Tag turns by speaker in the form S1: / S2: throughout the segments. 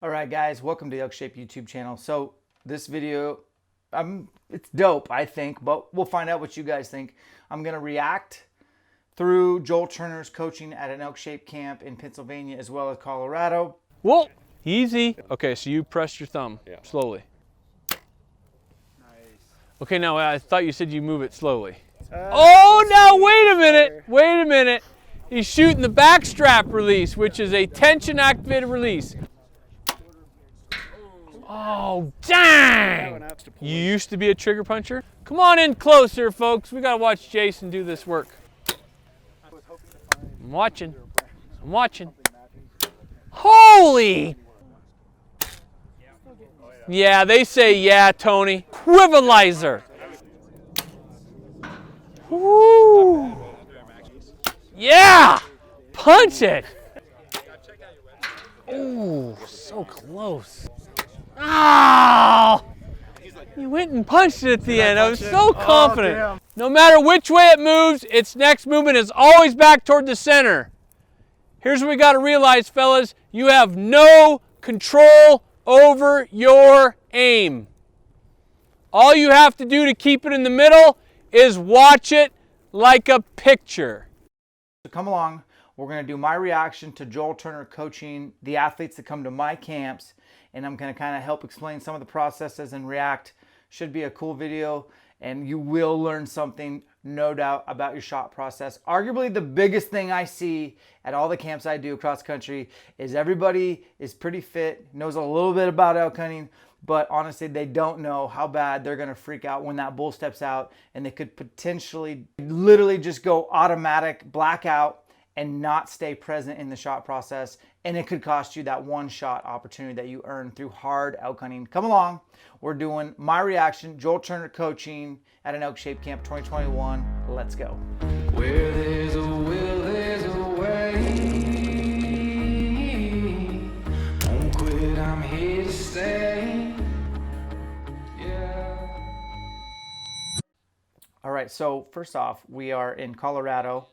S1: All right, guys, welcome to the ElkShape YouTube channel. So this video, it's dope, I think, but we'll find out what you guys think. I'm gonna react through Joel Turner's coaching at an ElkShape camp in Pennsylvania as well as Colorado.
S2: Whoa, easy. Okay, so you press your thumb slowly.
S3: Nice.
S2: Okay, now I thought you said you move it slowly. Oh, now wait a minute, wait a minute. He's shooting the back strap release, which is a tension activated release. Oh, dang! You used to be a trigger puncher? Come on in closer, folks. We gotta watch Jason do this work. I'm watching. I'm watching. Holy! Yeah, they say yeah, Tony. Quivalizer. Woo! Yeah! Punch it! Ooh, so close. Oh! You went and punched it at the end. I was so confident. No matter which way it moves, its next movement is always back toward the center. Here's what we got to realize, fellas. You have no control over your aim. All you have to do to keep it in the middle is watch it like a picture.
S1: So come along. We're going to do my reaction to Joel Turner coaching the athletes that come to my camps, and I'm going to kind of help explain some of the processes and react. Should be a cool video, and you will learn something, no doubt, about your shot process. Arguably the biggest thing I see at all the camps I do across the country is everybody is pretty fit, knows a little bit about elk hunting, but honestly they don't know how bad they're going to freak out when that bull steps out, and they could potentially literally just go automatic blackout and not stay present in the shot process, and it could cost you that one shot opportunity that you earn through hard elk hunting. Come along, we're doing my reaction, Joel Turner coaching at an ElkShape Camp 2021. Let's go.
S4: Where there's a will, there's a way. Won't quit, I'm here to stay. Yeah.
S1: All right, so first off, we are in Colorado,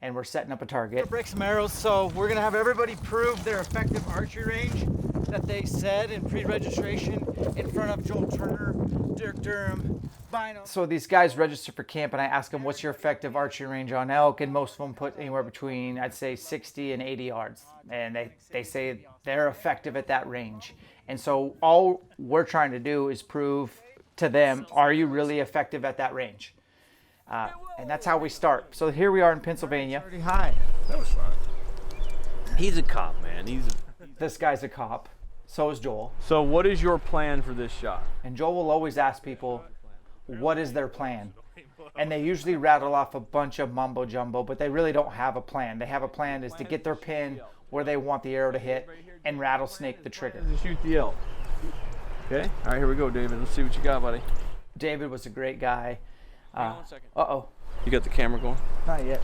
S1: and we're setting up a target.
S3: Break some arrows, so we're gonna have everybody prove their effective archery range that they said in pre-registration in front of Joel Turner, Dirk Durham, Bino.
S1: So these guys register for camp, and I ask them, what's your effective archery range on elk? And most of them put anywhere between, I'd say, 60 and 80 yards. And they say they're effective at that range. And so all we're trying to do is prove to them, are you really effective at that range? And that's how we start. So here we are in Pennsylvania.
S3: Pretty high.
S5: That was fun.
S2: He's a cop, man.
S1: This guy's a cop. So is Joel.
S2: So what is your plan for this shot?
S1: And Joel will always ask people, what is their plan? And they usually rattle off a bunch of mumbo jumbo, but they really don't have a plan. They have a plan is to get their pin where they want the arrow to hit and rattlesnake the trigger.
S2: To shoot the elk. Okay. All right, here we go, David. Let's see what you got, buddy.
S1: David was a great guy.
S2: Hang on 1 second.
S1: Uh-oh.
S2: You got the camera going?
S1: Not yet.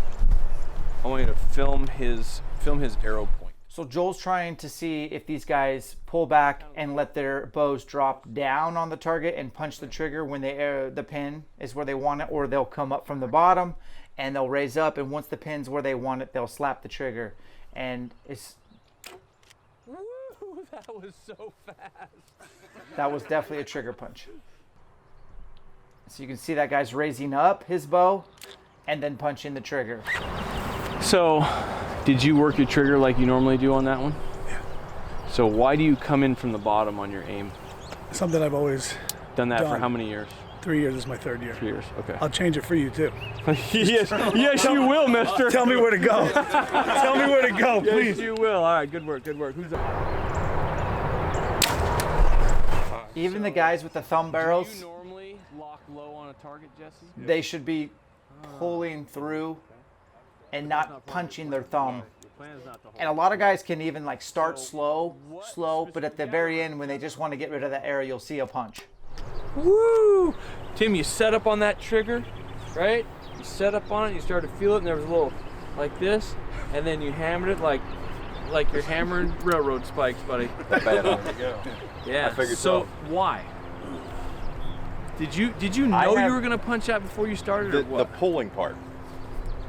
S2: I want you to film his arrow point.
S1: So Joel's trying to see if these guys pull back and let their bows drop down on the target and punch the trigger when the pin is where they want it, or they'll come up from the bottom and they'll raise up, and once the pin's where they want it, they'll slap the trigger. And it's...
S2: Woo, that was so fast.
S1: That was definitely a trigger punch. So you can see that guy's raising up his bow and then punching the trigger.
S2: So, did you work your trigger like you normally do on that one?
S5: Yeah.
S2: So why do you come in from the bottom on your aim?
S5: Something I've always
S2: Done that for
S5: Done.
S2: how many years?
S5: 3 years is my third year.
S2: 3 years, okay.
S5: I'll change it for you too.
S2: yes, yes you will, mister.
S5: Tell me where to go. Tell me where to go, please.
S2: Yes, you will. All right, good work, good work. Who's up?
S1: Even the guys with the thumb barrels,
S2: Do you normally lock low on a target, Jesse?
S1: they should be pulling through and not punching their thumb.
S2: Your plan is not to hold.
S1: And a lot of guys can even like start slow, but at the very end when they just want to get rid of that arrow, you'll see a punch.
S2: Woo! Tim, you set up on that trigger, right? You set up on it, you started to feel it, and there was a little like this, and then you hammered it like you're hammering railroad spikes, buddy. Yeah.
S6: I figured
S2: so.
S6: so.
S2: Why? Did you know you were gonna punch that before you started, or
S6: The
S2: what?
S6: pulling part.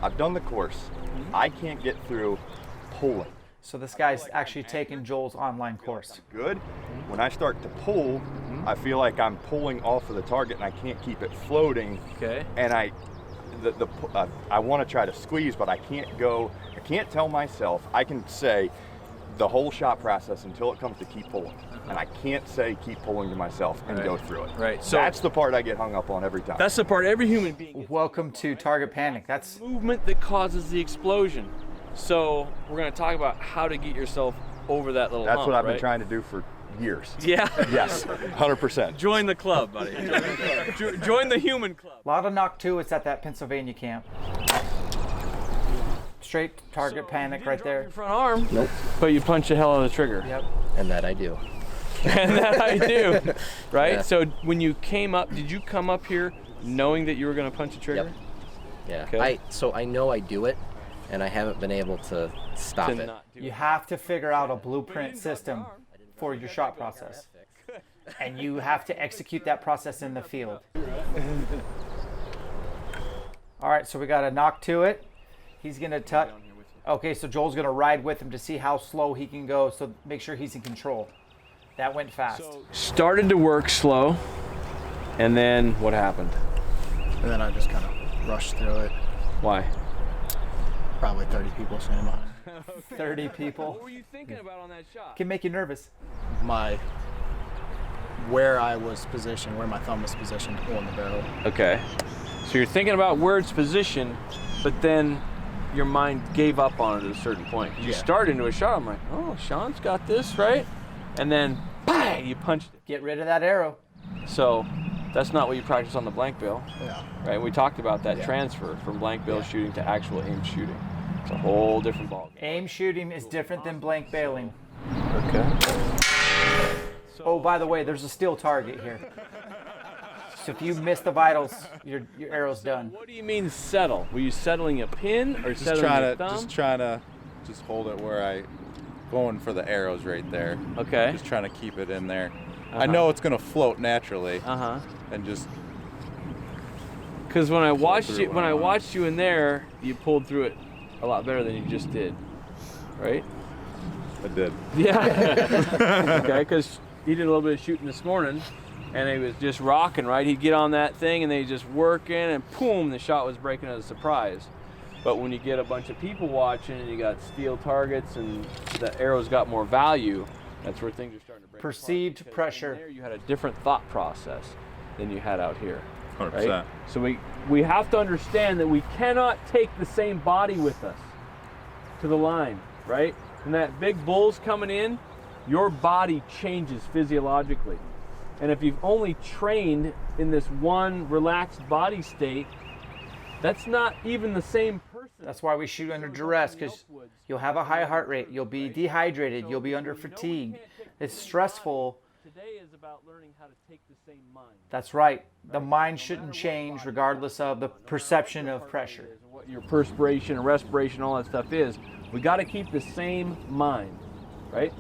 S6: I've done the course. I can't get through pulling.
S1: So this guy's actually taking Joel's online course.
S6: Good. When I start to pull, I feel like I'm pulling off of the target and I can't keep it floating.
S2: Okay.
S6: And I want to try to squeeze, but I can't go. I can't tell myself. I can say the whole shot process until it comes to keep pulling, and I can't say keep pulling to myself and go through it.
S2: Right. So
S6: that's the part I get hung up on every time.
S2: that's the part every human being gets.
S1: Welcome to target panic. That's
S2: Movement that causes the explosion. So we're going to talk about how to get yourself over that little
S6: That's
S2: hump,
S6: what I've been
S2: right?
S6: trying to do for years.
S2: Yeah.
S6: Yes, 100%.
S2: Join the club, buddy. Join the human club.
S1: a lot of knock two. It's at that Pennsylvania camp. Straight target panic right there.
S2: Your front arm. Nope. But you punch the hell out of the trigger.
S1: Yep.
S7: And that I do.
S2: And that I do. Right?
S7: Yeah.
S2: So when you came up, did you come up here knowing that you were going to punch the trigger?
S7: Yep. Yeah.
S2: Okay.
S7: So I know I do it, and I haven't been able to stop
S2: To
S7: it.
S2: not do
S1: You
S2: it.
S1: have to figure out a blueprint system for your shot process. And you have to execute that process in the field. All right, so we got a knock to it. He's gonna touch. Okay, so Joel's gonna ride with him to see how slow he can go, so make sure he's in control. That went fast.
S2: Started to work slow, and then what happened?
S8: And then I just kind of rushed through it.
S2: Why?
S8: Probably 30 people standing behind.
S1: 30 people.
S2: What were you thinking about on that shot?
S1: Can make you nervous.
S8: Where I was positioned, where my thumb was positioned on the barrel.
S2: Okay. So you're thinking about where it's positioned, but then your mind gave up on it at a certain point. You started into a shot, I'm like, oh, Sean's got this, right? And then, bang, you punched it.
S1: Get rid of that arrow.
S2: So that's not what you practice on the blank bill,
S8: Yeah.
S2: right? We talked about that transfer from blank bill shooting to actual aim shooting. It's a whole different ballgame.
S1: Aim shooting is different than blank bailing.
S2: Okay.
S1: Oh, by the way, there's a steel target here. So if you miss the vitals, your arrow's done.
S2: What do you mean settle? Were you settling a pin or settling your thumb?
S9: trying to hold it where I going for the arrows right there.
S2: Okay.
S9: Just trying to keep it in there. I know it's gonna float naturally. And just
S2: Because when I watched
S9: through
S2: you,
S9: it
S2: when I
S9: when I
S2: watched you in there, you pulled through it a lot better than you just did, right?
S9: I did.
S2: Yeah. Okay, because he did a little bit of shooting this morning, and he was just rocking, right? He'd get on that thing, and they just working, and boom, the shot was breaking as a surprise. But when you get a bunch of people watching, and you got steel targets, and the arrows got more value, that's where things are starting to break.
S1: Perceived
S2: apart. Because
S1: pressure.
S2: in there you had a different thought process than you had out here.
S9: 100%.
S2: Right? So we have to understand that we cannot take the same body with us to the line, right? When that big bull's coming in, your body changes physiologically. And if you've only trained in this one relaxed body state, that's not even the same person.
S1: That's why we shoot under duress, because you'll have a high heart rate, you'll be dehydrated, you'll be under fatigue. It's stressful.
S2: Today is about learning how to take the same mind.
S1: That's right. The mind shouldn't change regardless of the perception of pressure.
S2: What your perspiration and respiration, all that stuff is. We got to keep the same mind, right?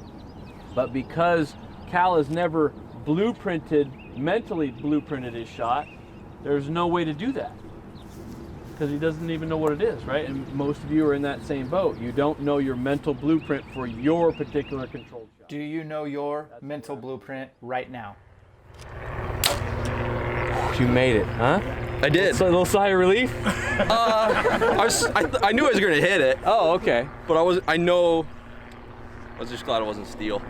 S2: But because Cal has never mentally blueprinted his shot, there's no way to do that. Because he doesn't even know what it is, right? And most of you are in that same boat. You don't know your mental blueprint for your particular controlled shot.
S1: Do you know your mental blueprint right now?
S2: You made it, huh?
S10: I did.
S2: A little sigh of relief?
S10: I knew I was gonna hit it,
S2: Oh, okay.
S10: but I was just glad it wasn't steel.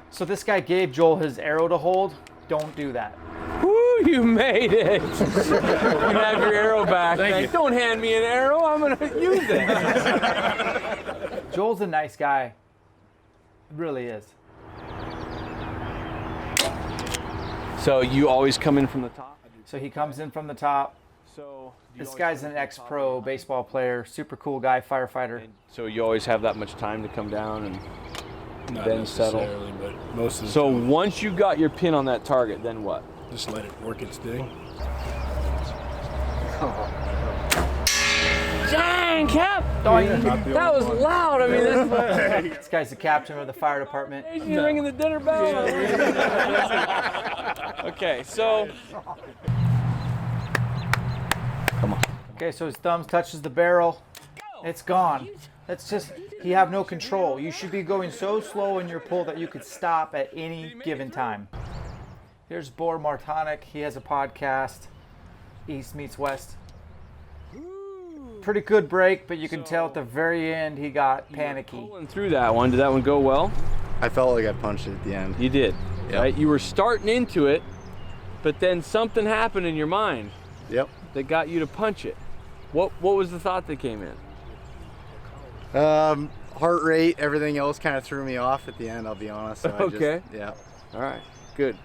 S1: So this guy gave Joel his arrow to hold. Don't do that.
S2: Woo, you made it. You can have your arrow back.
S10: Thank you.
S2: Don't hand me an arrow, I'm gonna use it.
S1: Joel's a nice guy. Really is.
S2: So you always come in from the top?
S1: So he comes in from the top.
S2: So
S1: This guy's an ex-pro baseball player, super cool guy, firefighter.
S2: So you always have that much time to come down and then settle.
S5: But most of the
S2: So
S5: time,
S2: once you got your pin on that target, then what?
S5: just let it work its thing.
S2: Dang, Cap! That was loud. I mean, that's what.
S1: This guy's the captain of the fire department.
S2: He's ringing the dinner bell. Okay, so
S1: Okay, so his thumb touches the barrel. It's gone. That's just, you have no control. You should be going so slow in your pull that you could stop at any given time. Here's Bor Martonic. He has a podcast, East Meets West. Pretty good break, but you can tell at the very end he got panicky.
S2: Pulling through that one. Did that one go well?
S9: I felt like I punched it at the end.
S2: You did, right? You were starting into it, but then something happened in your mind.
S9: Yep.
S2: That got you to punch it. What was the thought that came in?
S9: Heart rate, everything else kind of threw me off at the end, I'll be honest. So
S2: Okay.
S9: Yeah.
S2: All right, good.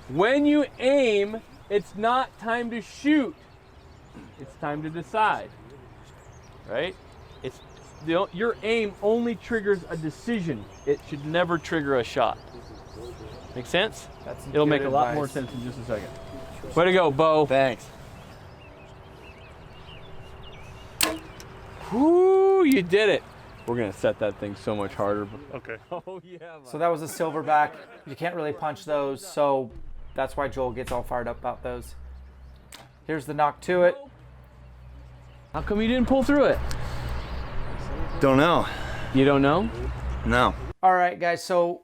S2: When you aim, it's not time to shoot. It's time to decide, right? Your aim only triggers a decision. It should never trigger a shot. Make sense? It'll make a lot more sense in just a second. Way to go, Bo.
S9: Thanks.
S2: Whoo, you did it. We're gonna set that thing so much harder. Okay. Oh yeah.
S1: So that was a silverback. You can't really punch those, so that's why Joel gets all fired up about those. Here's the knock to it.
S2: How come you didn't pull through it?
S10: Don't know.
S2: You don't know?
S10: No.
S1: All right, guys, so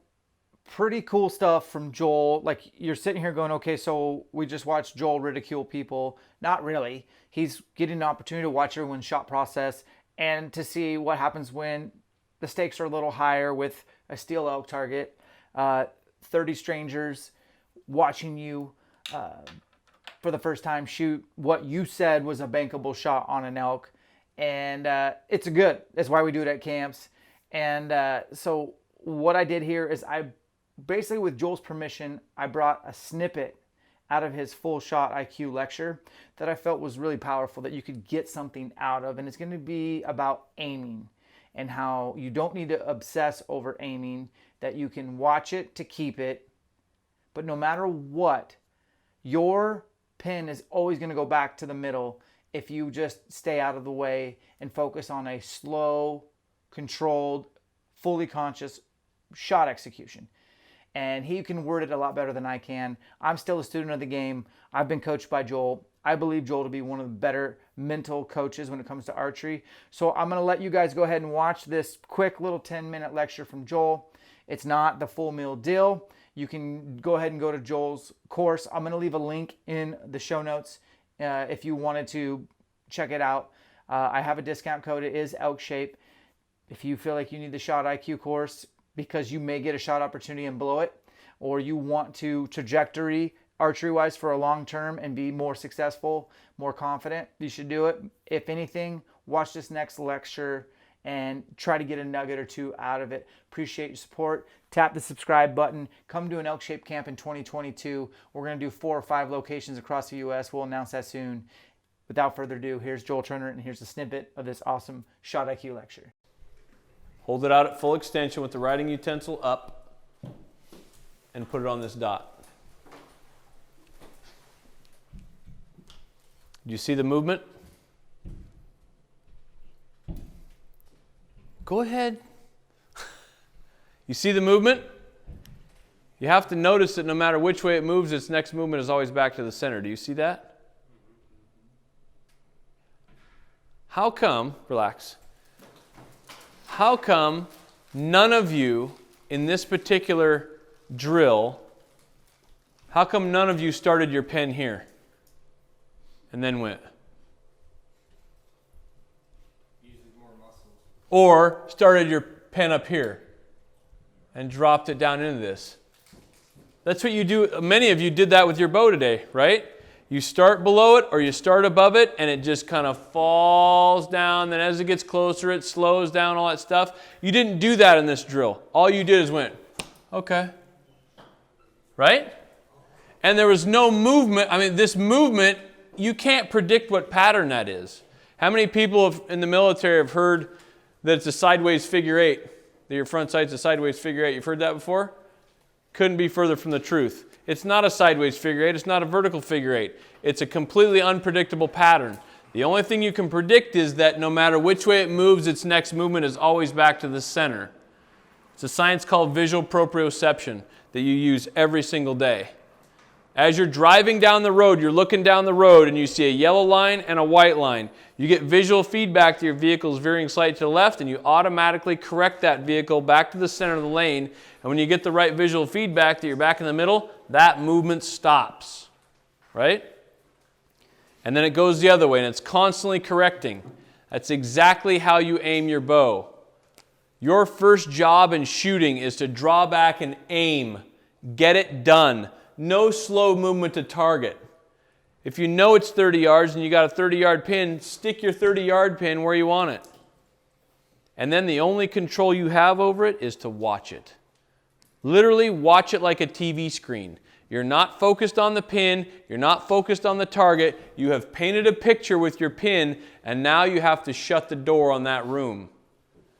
S1: pretty cool stuff from Joel. Like, you're sitting here going, okay, so we just watched Joel ridicule people. Not really. He's getting an opportunity to watch everyone's shot process and to see what happens when the stakes are a little higher with a steel elk target. 30 strangers watching you for the first time shoot what you said was a bankable shot on an elk. And it's good. That's why we do it at camps. And so what I did here is I basically, with Joel's permission, I brought a snippet out of his full shot IQ lecture that I felt was really powerful, that you could get something out of. And it's going to be about aiming and how you don't need to obsess over aiming, that you can watch it to keep it. But no matter what, your pin is always going to go back to the middle if you just stay out of the way and focus on a slow, controlled, fully conscious shot execution. And he can word it a lot better than I can. I'm still a student of the game. I've been coached by Joel. I believe Joel to be one of the better mental coaches when it comes to archery. So I'm going to let you guys go ahead and watch this quick little 10-minute lecture from Joel. It's not the full meal deal. You can go ahead and go to Joel's course. I'm going to leave a link in the show notes if you wanted to check it out. I have a discount code. It is ElkShape. If you feel like you need the shot IQ course because you may get a shot opportunity and blow it, or you want to trajectory archery-wise for a long term and be more successful, more confident, you should do it. If anything, watch this next lecture and try to get a nugget or two out of it. Appreciate your support. Tap the subscribe button. Come to an ElkShape Camp in 2022. We're going to do 4 or 5 locations across the U.S. We'll announce that soon. Without further ado, here's Joel Turner, and here's a snippet of this awesome shot IQ lecture.
S2: Hold it out at full extension with the writing utensil up and put it on this dot. Do you see the movement? Go ahead. You see the movement? You have to notice that no matter which way it moves, its next movement is always back to the center. Do you see that? How come, relax, how come none of you in this particular drill, how come none of you started your pen here and then went? Or started your pen up here and dropped it down into this? That's what you do. Many of you did that with your bow today, right? You start below it or you start above it and it just kind of falls down. Then as it gets closer, it slows down, all that stuff. You didn't do that in this drill. All you did is went, okay. Right? And there was no movement. I mean, this movement, you can't predict what pattern that is. How many people in the military have heard that it's a sideways figure 8? That your front sight's a sideways figure 8. You've heard that before? Couldn't be further from the truth. It's not a sideways figure 8. It's not a vertical figure 8. It's a completely unpredictable pattern. The only thing you can predict is that no matter which way it moves, its next movement is always back to the center. It's a science called visual proprioception that you use every single day. As you're driving down the road, you're looking down the road and you see a yellow line and a white line. You get visual feedback that your vehicle is veering slightly to the left, and you automatically correct that vehicle back to the center of the lane. And when you get the right visual feedback that you're back in the middle, that movement stops, right? And then it goes the other way, and it's constantly correcting. That's exactly how you aim your bow. Your first job in shooting is to draw back and aim. Get it done. No slow movement to target. If you know it's 30 yards and you got a 30-yard pin, stick your 30-yard pin where you want it. And then the only control you have over it is to watch it. Literally watch it like a TV screen. You're not focused on the pin. You're not focused on the target. You have painted a picture with your pin, and now you have to shut the door on that room.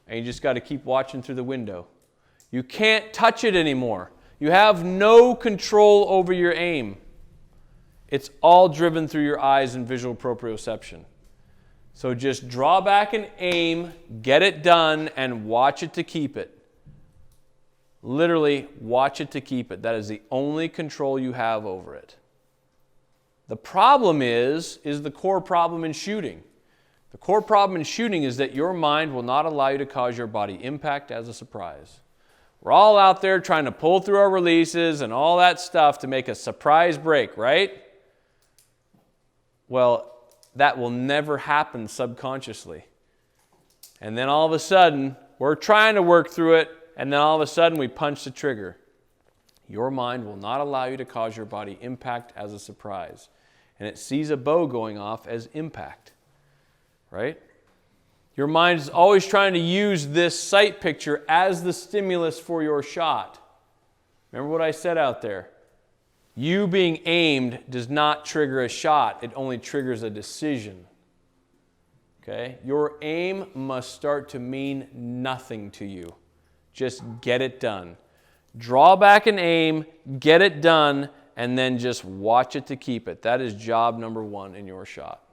S2: And you just got to keep watching through the window. You can't touch it anymore. You have no control over your aim. It's all driven through your eyes and visual proprioception. So just draw back and aim, get it done, and watch it to keep it. Literally, watch it to keep it. That is the only control you have over it. The problem is the core problem in shooting. The core problem in shooting is that your mind will not allow you to cause your body impact as a surprise. We're all out there trying to pull through our releases and all that stuff to make a surprise break, right? Well, that will never happen subconsciously. And then all of a sudden, we're trying to work through it, and then all of a sudden we punch the trigger. Your mind will not allow you to cause your body impact as a surprise. And it sees a bow going off as impact, right? Your mind is always trying to use this sight picture as the stimulus for your shot. Remember what I said out there? You being aimed does not trigger a shot. It only triggers a decision. Okay? Your aim must start to mean nothing to you. Just get it done. Draw back and aim, get it done, and then just watch it to keep it. That is job number one in your shot.